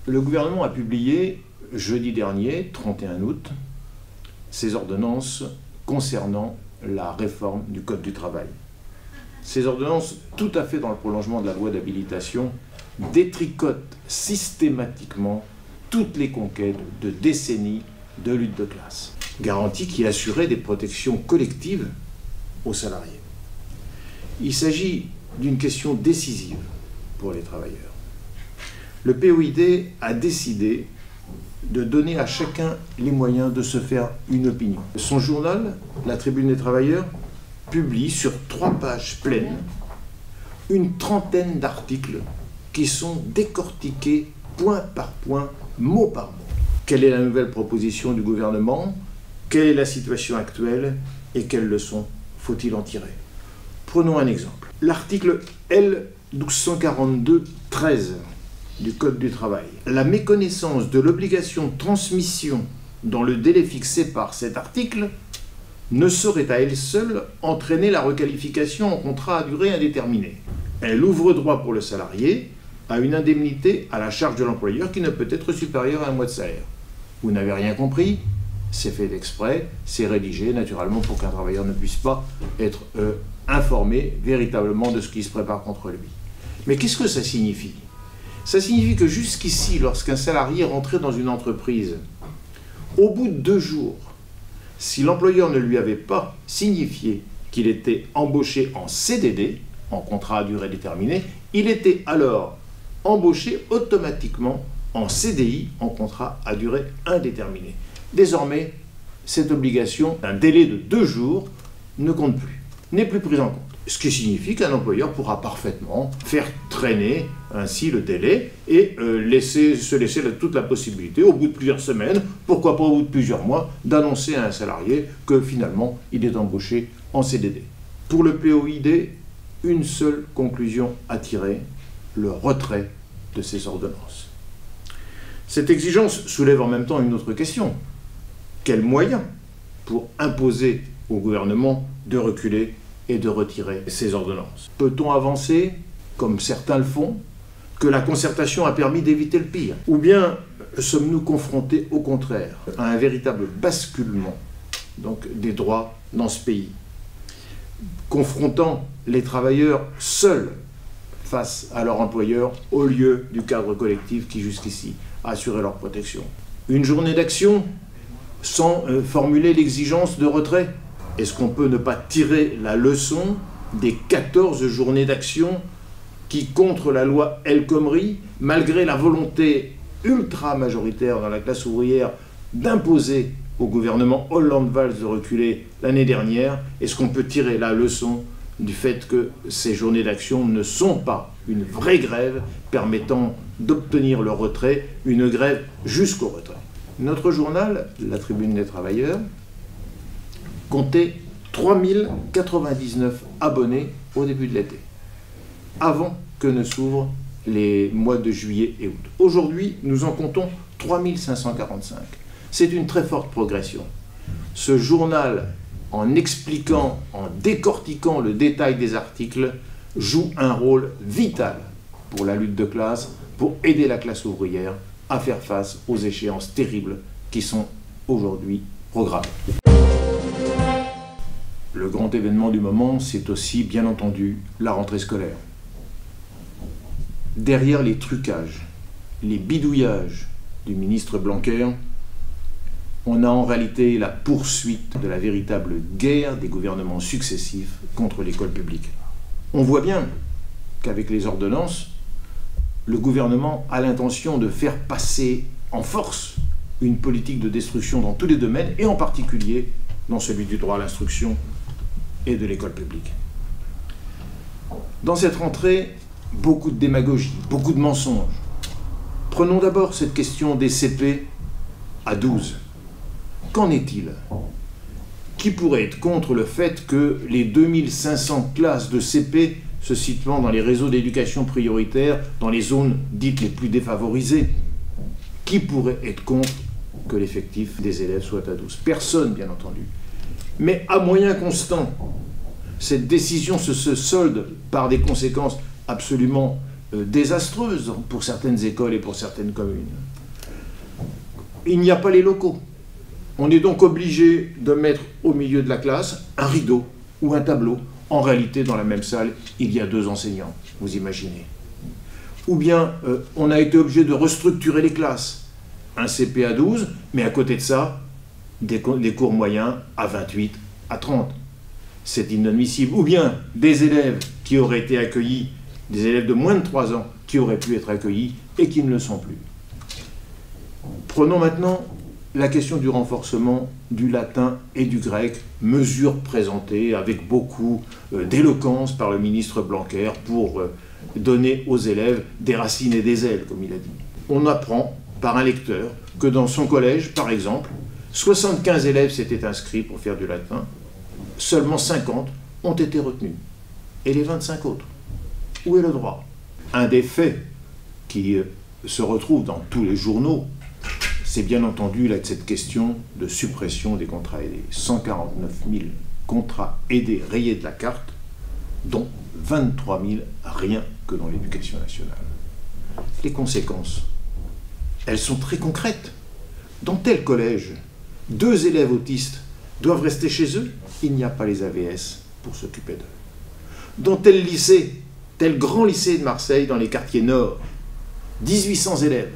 Le gouvernement a publié jeudi dernier, 31 août, ses ordonnances concernant la réforme du Code du travail. Ces ordonnances, tout à fait dans le prolongement de la loi d'habilitation, détricotent systématiquement toutes les conquêtes de décennies de lutte de classe. Garantie qui assurait des protections collectives aux salariés. Il s'agit d'une question décisive pour les travailleurs. Le POID a décidé de donner à chacun les moyens de se faire une opinion. Son journal, La Tribune des Travailleurs, publie sur 3 pages pleines une trentaine d'articles qui sont décortiqués point par point, mot par mot. Quelle est la nouvelle proposition du gouvernement? Quelle est la situation actuelle? Et quelles leçons faut-il en tirer? Prenons un exemple. L'article L1242-13 du Code du travail. La méconnaissance de l'obligation de transmission dans le délai fixé par cet article ne saurait à elle seule entraîner la requalification en contrat à durée indéterminée. Elle ouvre droit pour le salarié à une indemnité à la charge de l'employeur qui ne peut être supérieure à 1 mois de salaire. Vous n'avez rien compris, c'est fait d'exprès, c'est rédigé naturellement pour qu'un travailleur ne puisse pas être informé véritablement de ce qui se prépare contre lui. Mais qu'est-ce que ça signifie? Ça signifie que jusqu'ici, lorsqu'un salarié rentrait dans une entreprise, au bout de 2 jours, si l'employeur ne lui avait pas signifié qu'il était embauché en CDD, en contrat à durée déterminée, il était alors embauché automatiquement en CDI, en contrat à durée indéterminée. Désormais, cette obligation d'un délai de 2 jours ne compte plus, n'est plus prise en compte. Ce qui signifie qu'un employeur pourra parfaitement faire traîner ainsi le délai et se laisser toute la possibilité, au bout de plusieurs semaines, pourquoi pas au bout de plusieurs mois, d'annoncer à un salarié que finalement il est embauché en CDD. Pour le POID, une seule conclusion à tirer, le retrait de ces ordonnances. Cette exigence soulève en même temps une autre question. Quels moyens pour imposer au gouvernement de reculer et de retirer ces ordonnances? Peut-on avancer, comme certains le font, que la concertation a permis d'éviter le pire? Ou bien sommes-nous confrontés, au contraire, à un véritable basculement donc, des droits dans ce pays, confrontant les travailleurs seuls face à leur employeur au lieu du cadre collectif qui jusqu'ici a assuré leur protection? Une journée d'action sans formuler l'exigence de retrait? Est-ce qu'on peut ne pas tirer la leçon des 14 journées d'action qui, contre la loi El Khomri, malgré la volonté ultra-majoritaire dans la classe ouvrière d'imposer au gouvernement Hollande-Valls de reculer l'année dernière, est-ce qu'on peut tirer la leçon du fait que ces journées d'action ne sont pas une vraie grève permettant d'obtenir le retrait, une grève jusqu'au retrait? Notre journal, La Tribune des Travailleurs, comptait 3099 abonnés au début de l'été, avant que ne s'ouvrent les mois de juillet et août. Aujourd'hui, nous en comptons 3545. C'est une très forte progression. Ce journal, en expliquant, en décortiquant le détail des articles, joue un rôle vital pour la lutte de classe, pour aider la classe ouvrière à faire face aux échéances terribles qui sont aujourd'hui programmées. Le grand événement du moment, c'est aussi, bien entendu, la rentrée scolaire. Derrière les trucages, les bidouillages du ministre Blanquer, on a en réalité la poursuite de la véritable guerre des gouvernements successifs contre l'école publique. On voit bien qu'avec les ordonnances, le gouvernement a l'intention de faire passer en force une politique de destruction dans tous les domaines, et en particulier dans celui du droit à l'instruction et de l'école publique. Dans cette rentrée, beaucoup de démagogie, beaucoup de mensonges. Prenons d'abord cette question des CP à 12. Qu'en est-il? Qui pourrait être contre le fait que les 2500 classes de CP se situant dans les réseaux d'éducation prioritaire, dans les zones dites les plus défavorisées, qui pourrait être contre que l'effectif des élèves soit à 12? Personne, bien entendu. Mais à moyen constant, cette décision se solde par des conséquences absolument désastreuse pour certaines écoles et pour certaines communes. Il n'y a pas les locaux. On est donc obligé de mettre au milieu de la classe un rideau ou un tableau. En réalité, dans la même salle, il y a 2 enseignants, vous imaginez. Ou bien, on a été obligé de restructurer les classes. Un CP à 12, mais à côté de ça, des cours moyens à 28, à 30. C'est inadmissible. Ou bien, des élèves qui auraient été accueillis, des élèves de moins de 3 ans, qui auraient pu être accueillis et qui ne le sont plus. Prenons maintenant la question du renforcement du latin et du grec, mesure présentée avec beaucoup d'éloquence par le ministre Blanquer pour donner aux élèves des racines et des ailes, comme il a dit. On apprend par un lecteur que dans son collège, par exemple, 75 élèves s'étaient inscrits pour faire du latin, seulement 50 ont été retenus. Et les 25 autres? Où est le droit? Un des faits qui se retrouve dans tous les journaux, c'est bien entendu cette question de suppression des contrats aidés. 149 000 contrats aidés rayés de la carte, dont 23 000 rien que dans l'éducation nationale. Les conséquences, elles sont très concrètes. Dans tel collège, 2 élèves autistes doivent rester chez eux, il n'y a pas les AVS pour s'occuper d'eux. Dans tel lycée, tel grand lycée de Marseille, dans les quartiers nord, 1800 élèves,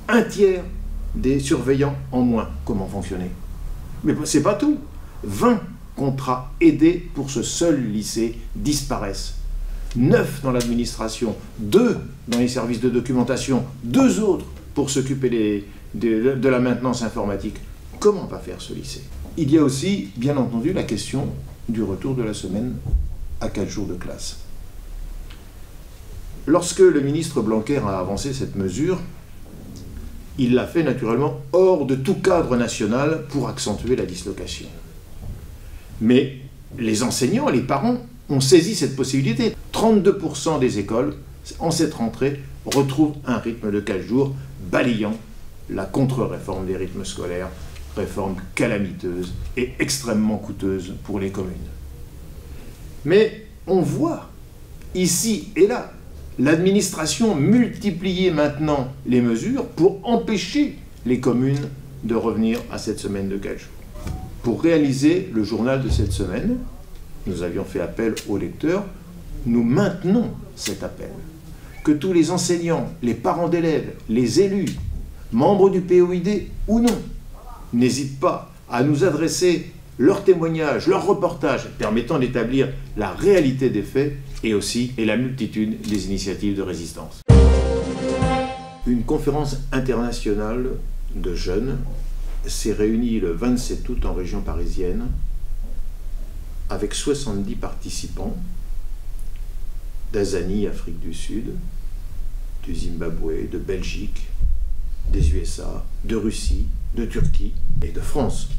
un tiers des surveillants en moins. Comment fonctionner? Mais c'est pas tout. 20 contrats aidés pour ce seul lycée disparaissent. 9 dans l'administration, 2 dans les services de documentation, 2 autres pour s'occuper de la maintenance informatique. Comment va faire ce lycée? Il y a aussi, bien entendu, la question du retour de la semaine à 4 jours de classe. Lorsque le ministre Blanquer a avancé cette mesure, il l'a fait naturellement hors de tout cadre national pour accentuer la dislocation. Mais les enseignants, les parents ont saisi cette possibilité. 32% des écoles, en cette rentrée, retrouvent un rythme de 4 jours, balayant la contre-réforme des rythmes scolaires, réforme calamiteuse et extrêmement coûteuse pour les communes. Mais on voit, ici et là, l'administration multiplier maintenant les mesures pour empêcher les communes de revenir à cette semaine de 4 jours. Pour réaliser le journal de cette semaine, nous avions fait appel aux lecteurs, nous maintenons cet appel. Que tous les enseignants, les parents d'élèves, les élus, membres du POID ou non, n'hésitent pas à nous adresser leurs témoignages, leurs reportages permettant d'établir la réalité des faits et la multitude des initiatives de résistance. Une conférence internationale de jeunes s'est réunie le 27 août en région parisienne avec 70 participants d'Azanie, Afrique du Sud, du Zimbabwe, de Belgique, des USA, de Russie, de Turquie et de France.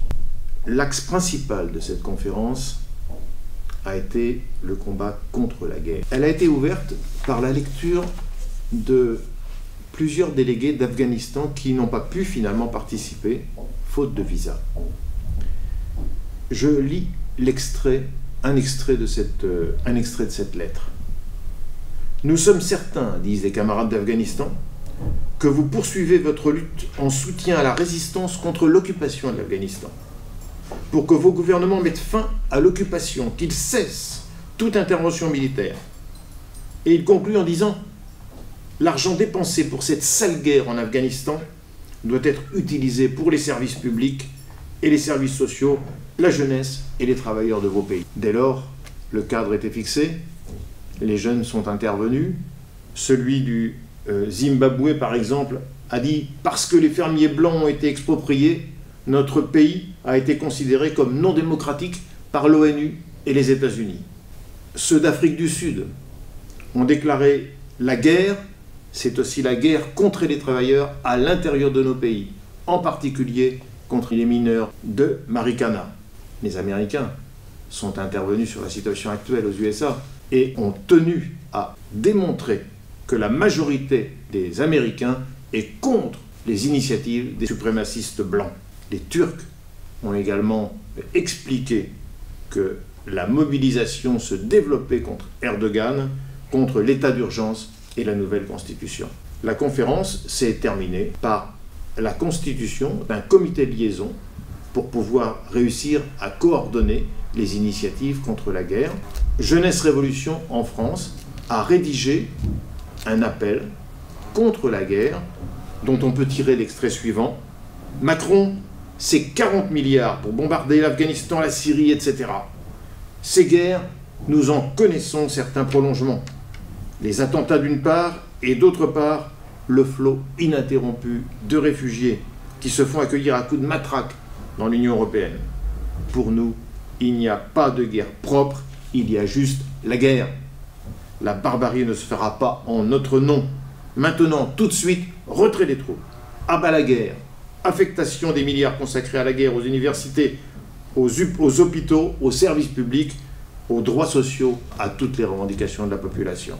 L'axe principal de cette conférence a été le combat contre la guerre. Elle a été ouverte par la lecture de plusieurs délégués d'Afghanistan qui n'ont pas pu finalement participer, faute de visa. Je lis un extrait de cette lettre. « Nous sommes certains, disent les camarades d'Afghanistan, que vous poursuivez votre lutte en soutien à la résistance contre l'occupation de l'Afghanistan, pour que vos gouvernements mettent fin à l'occupation, qu'ils cessent toute intervention militaire. » Et il conclut en disant « L'argent dépensé pour cette sale guerre en Afghanistan doit être utilisé pour les services publics et les services sociaux, la jeunesse et les travailleurs de vos pays. » Dès lors, le cadre était fixé, les jeunes sont intervenus. Celui du Zimbabwe, par exemple, a dit « Parce que les fermiers blancs ont été expropriés, notre pays a été considéré comme non démocratique par l'ONU et les États-Unis. » Ceux d'Afrique du Sud ont déclaré « La guerre, c'est aussi la guerre contre les travailleurs à l'intérieur de nos pays, en particulier contre les mineurs de Marikana. » Les Américains sont intervenus sur la situation actuelle aux USA et ont tenu à démontrer que la majorité des Américains est contre les initiatives des suprémacistes blancs. Les Turcs ont également expliqué que la mobilisation se développait contre Erdogan, contre l'état d'urgence et la nouvelle Constitution. La conférence s'est terminée par la constitution d'un comité de liaison pour pouvoir réussir à coordonner les initiatives contre la guerre. Jeunesse Révolution en France a rédigé un appel contre la guerre dont on peut tirer l'extrait suivant. Macron, c'est 40 milliards pour bombarder l'Afghanistan, la Syrie, etc. Ces guerres, nous en connaissons certains prolongements. Les attentats d'une part et d'autre part, le flot ininterrompu de réfugiés qui se font accueillir à coups de matraque dans l'Union européenne. Pour nous, il n'y a pas de guerre propre, il y a juste la guerre. La barbarie ne se fera pas en notre nom. Maintenant, tout de suite, retrait des troupes. À bas la guerre. Affectation des milliards consacrés à la guerre aux universités, aux hôpitaux, aux services publics, aux droits sociaux, à toutes les revendications de la population.